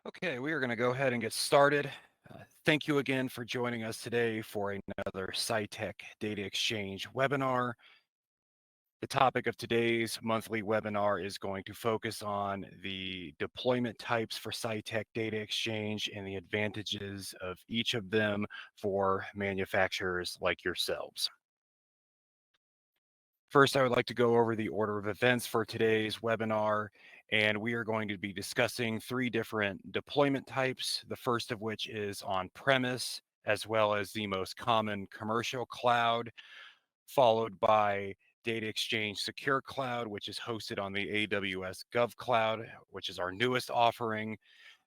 Okay, we are going to go ahead and get started. Thank you again for joining us today for another Scytec DataXchange webinar. The topic of today's monthly webinar is going to focus on the deployment types for Scytec DataXchange and the advantages of each of them for manufacturers like yourselves. First, I would like to go over the order of events for today's webinar, and we are going to be discussing three different deployment types, the first of which is on-premise, as well as the most common commercial cloud, followed by DataXchange Secure Cloud, which is hosted on the AWS GovCloud, which is our newest offering,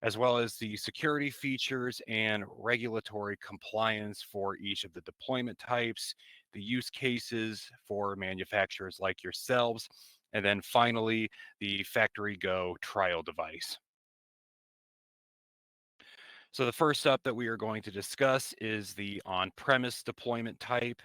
as well as the security features and regulatory compliance for each of the deployment types, the use cases for manufacturers like yourselves, and then finally, the Factory Go trial device. So the first up that we are going to discuss is the on-premise deployment type.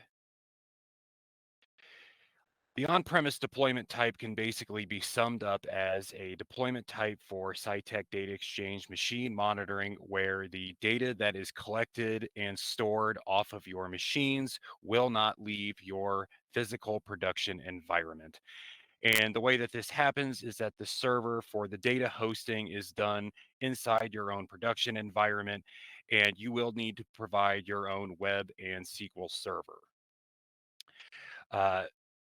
The on-premise deployment type can basically be summed up as a deployment type for Scytec DataXchange machine monitoring, where the data that is collected and stored off of your machines will not leave your physical production environment. And the way that this happens is that the server for the data hosting is done inside your own production environment, and you will need to provide your own web and SQL server. Uh,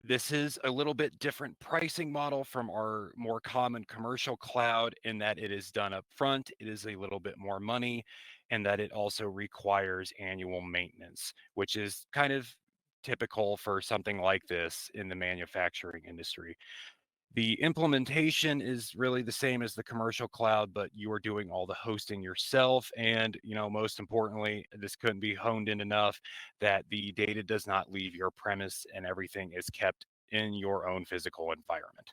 this is a little bit different pricing model from our more common commercial cloud in that it is done up front, it is a little bit more money, and that it also requires annual maintenance, which is kind of typical for something like this in the manufacturing industry. The implementation is really the same as the commercial cloud, but you are doing all the hosting yourself. And, most importantly, this couldn't be honed in enough that the data does not leave your premise and everything is kept in your own physical environment.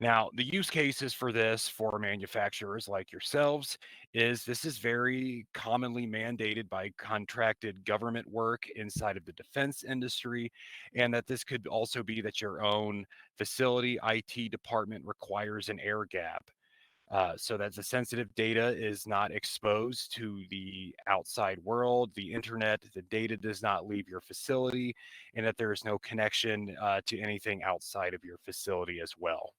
Now, the use cases for this for manufacturers like yourselves is this is very commonly mandated by contracted government work inside of the defense industry, and that this could also be that your own facility IT department requires an air gap. So that the sensitive data is not exposed to the outside world, the internet, the data does not leave your facility, and that there is no connection to anything outside of your facility as well.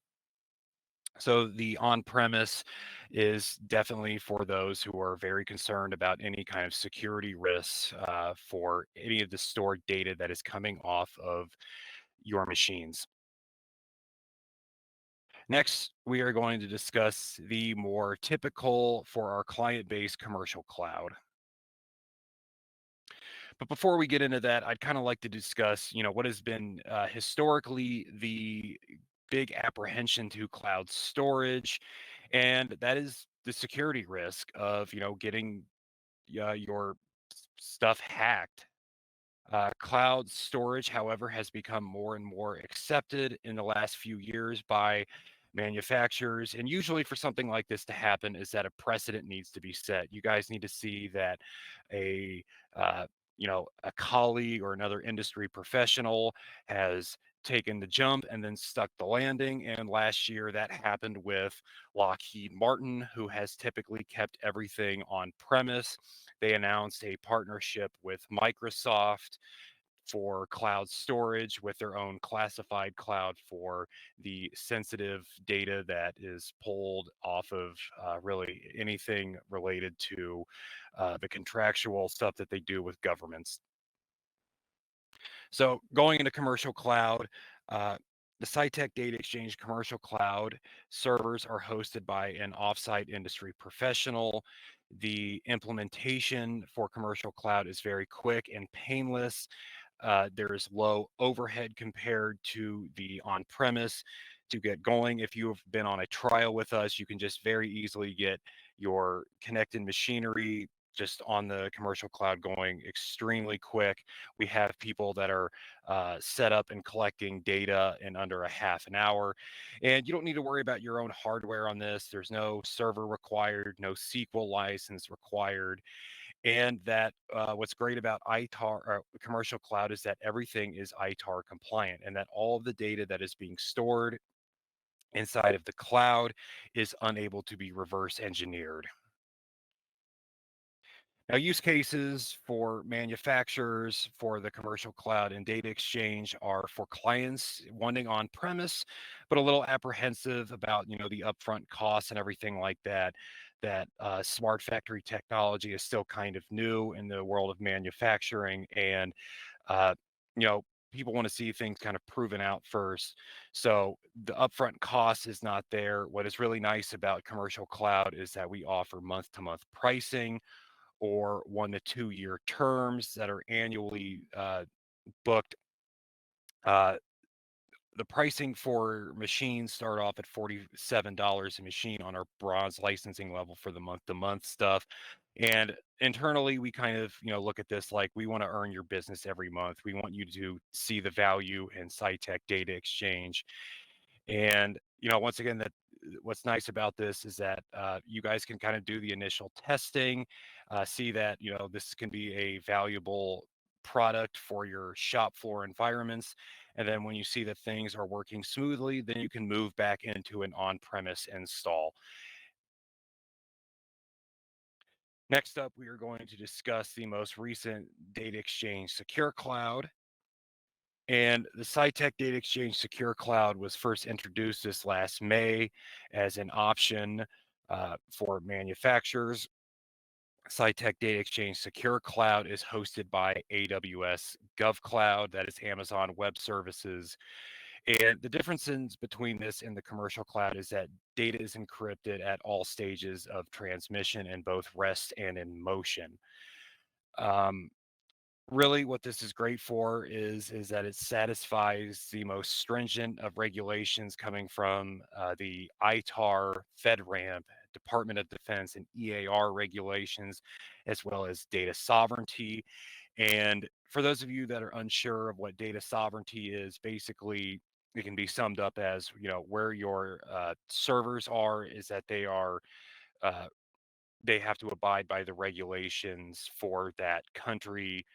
So the on-premise is definitely for those who are very concerned about any kind of security risks for any of the stored data that is coming off of your machines. Next, we are going to discuss the more typical for our client-based commercial cloud. But before we get into that, I'd kind of like to discuss, what has been historically the big apprehension to cloud storage, and that is the security risk of, getting your stuff hacked. Cloud storage, however, has become more and more accepted in the last few years by manufacturers. And usually, for something like this to happen, is that a precedent needs to be set. You guys need to see that a uh, a colleague or another industry professional has taken the jump and then stuck the landing. And last year, that happened with Lockheed Martin, who has typically kept everything on premise. They announced a partnership with Microsoft for cloud storage with their own classified cloud for the sensitive data that is pulled off of really anything related to the contractual stuff that they do with governments. So going into commercial cloud, uh, the Scytec Data Exchange commercial cloud servers are hosted by an offsite industry professional. The implementation for commercial cloud is very quick and painless. There is low overhead compared to the on-premise. To get going, if you have been on a trial with us, you can just very easily get your connected machinery just on the commercial cloud going extremely quick. We have people that are set up and collecting data in under a half an hour. And you don't need to worry about your own hardware on this. There's no server required, no SQL license required. And that what's great about ITAR or commercial cloud is that everything is ITAR compliant and that all of the data that is being stored inside of the cloud is unable to be reverse engineered. Now, use cases for manufacturers for the commercial cloud and data exchange are for clients wanting on-premise, but a little apprehensive about, the upfront costs and everything like that. That smart factory technology is still kind of new in the world of manufacturing, and uh, you know, people want to see things kind of proven out first. So the upfront cost is not there. What is really nice about commercial cloud is that we offer month-to-month pricing or 1 to 2 year terms that are annually booked. Uh, the pricing for machines start off at $47 a machine on our bronze licensing level for the month-to-month stuff. And internally, we kind of, look at this like we want to earn your business every month. We want you to see the value in Scytec Data Exchange. And once again, that what's nice about this is that you guys can kind of do the initial testing, see that this can be a valuable product for your shop floor environments. And then when you see that things are working smoothly, then you can move back into an on-premise install. Next up, we are going to discuss the most recent Data Exchange Secure Cloud. And the Scytec DataXchange Secure Cloud was first introduced this last May as an option for manufacturers. Scytec DataXchange Secure Cloud is hosted by AWS GovCloud, that is Amazon Web Services. And the differences between this and the commercial cloud is that data is encrypted at all stages of transmission in both rest and in motion. Um, Really what this is great for is that it satisfies the most stringent of regulations coming from the ITAR, FedRAMP, Department of Defense, and EAR regulations, as well as data sovereignty. And for those of you that are unsure of what data sovereignty is, basically it can be summed up as where your servers are is that uh, they have to abide by the regulations for that country,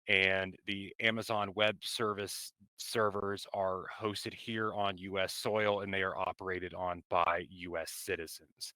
and the Amazon Web Service servers are hosted here on US soil, and they are operated on by US citizens.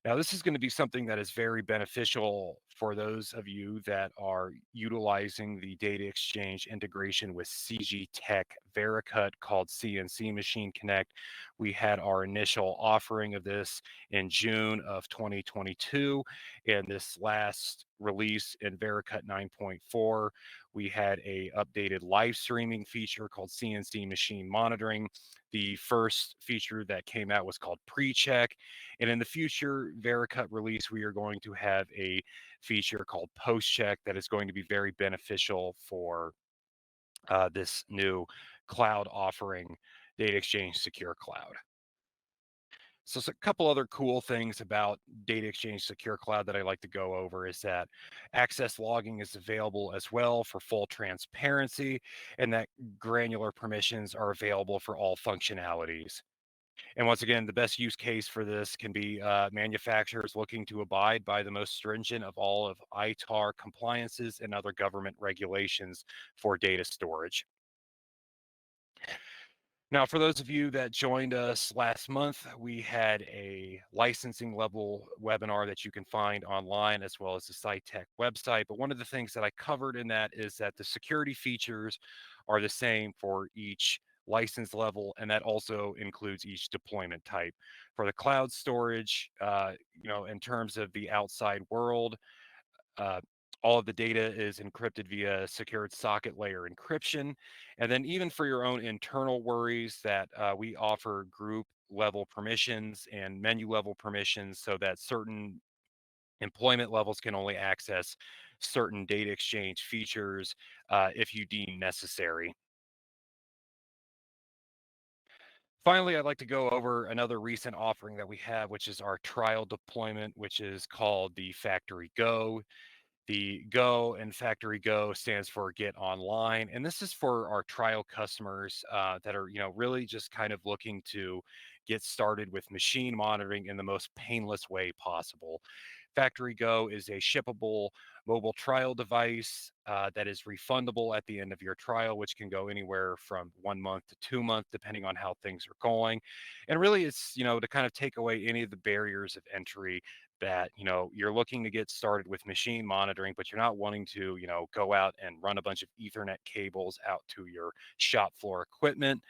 Now, this is going to be something that is very beneficial for those of you that are utilizing the data exchange integration with CG Tech Vericut called CNC Machine Connect. We had our initial offering of this in June of 2022, and this last release in Vericut 9.4, we had a updated live streaming feature called CNC Machine Monitoring. The first feature that came out was called Pre-Check, and in the future Vericut release, we are going to have a feature called Post Check that is going to be very beneficial for this new cloud offering, Data Exchange Secure Cloud. So, a couple other cool things about Data Exchange Secure Cloud that I like to go over is that access logging is available as well for full transparency, and that granular permissions are available for all functionalities. And once again, the best use case for this can be manufacturers looking to abide by the most stringent of all of ITAR compliances and other government regulations for data storage. Now, for those of you that joined us last month, we had a licensing level webinar that you can find online as well as the Scytech website. But one of the things that I covered in that is that the security features are the same for each license level, and that also includes each deployment type. For the cloud storage, in terms of the outside world, uh, all of the data is encrypted via secured socket layer encryption. And then even for your own internal worries that we offer group level permissions and menu level permissions so that certain employment levels can only access certain data exchange features if you deem necessary. Finally, I'd like to go over another recent offering that we have, which is our trial deployment, which is called the Factory Go. The Go and Factory Go stands for Get Online, and this is for our trial customers that are, really just kind of looking to get started with machine monitoring in the most painless way possible. Factory Go is a shippable mobile trial device that is refundable at the end of your trial, which can go anywhere from 1 month to 2 months, depending on how things are going. And really, it's, to kind of take away any of the barriers of entry that, you're looking to get started with machine monitoring, but you're not wanting to, go out and run a bunch of Ethernet cables out to your shop floor equipment.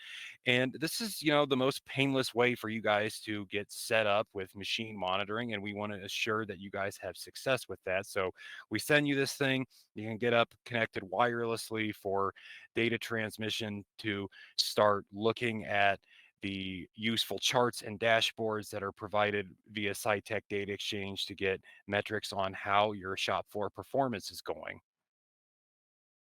And this is, the most painless way for you guys to get set up with machine monitoring. And we want to assure that you guys have success with that. So we send you this thing. You can get up connected wirelessly for data transmission to start looking at the useful charts and dashboards that are provided via Scytec DataXchange to get metrics on how your shop floor performance is going.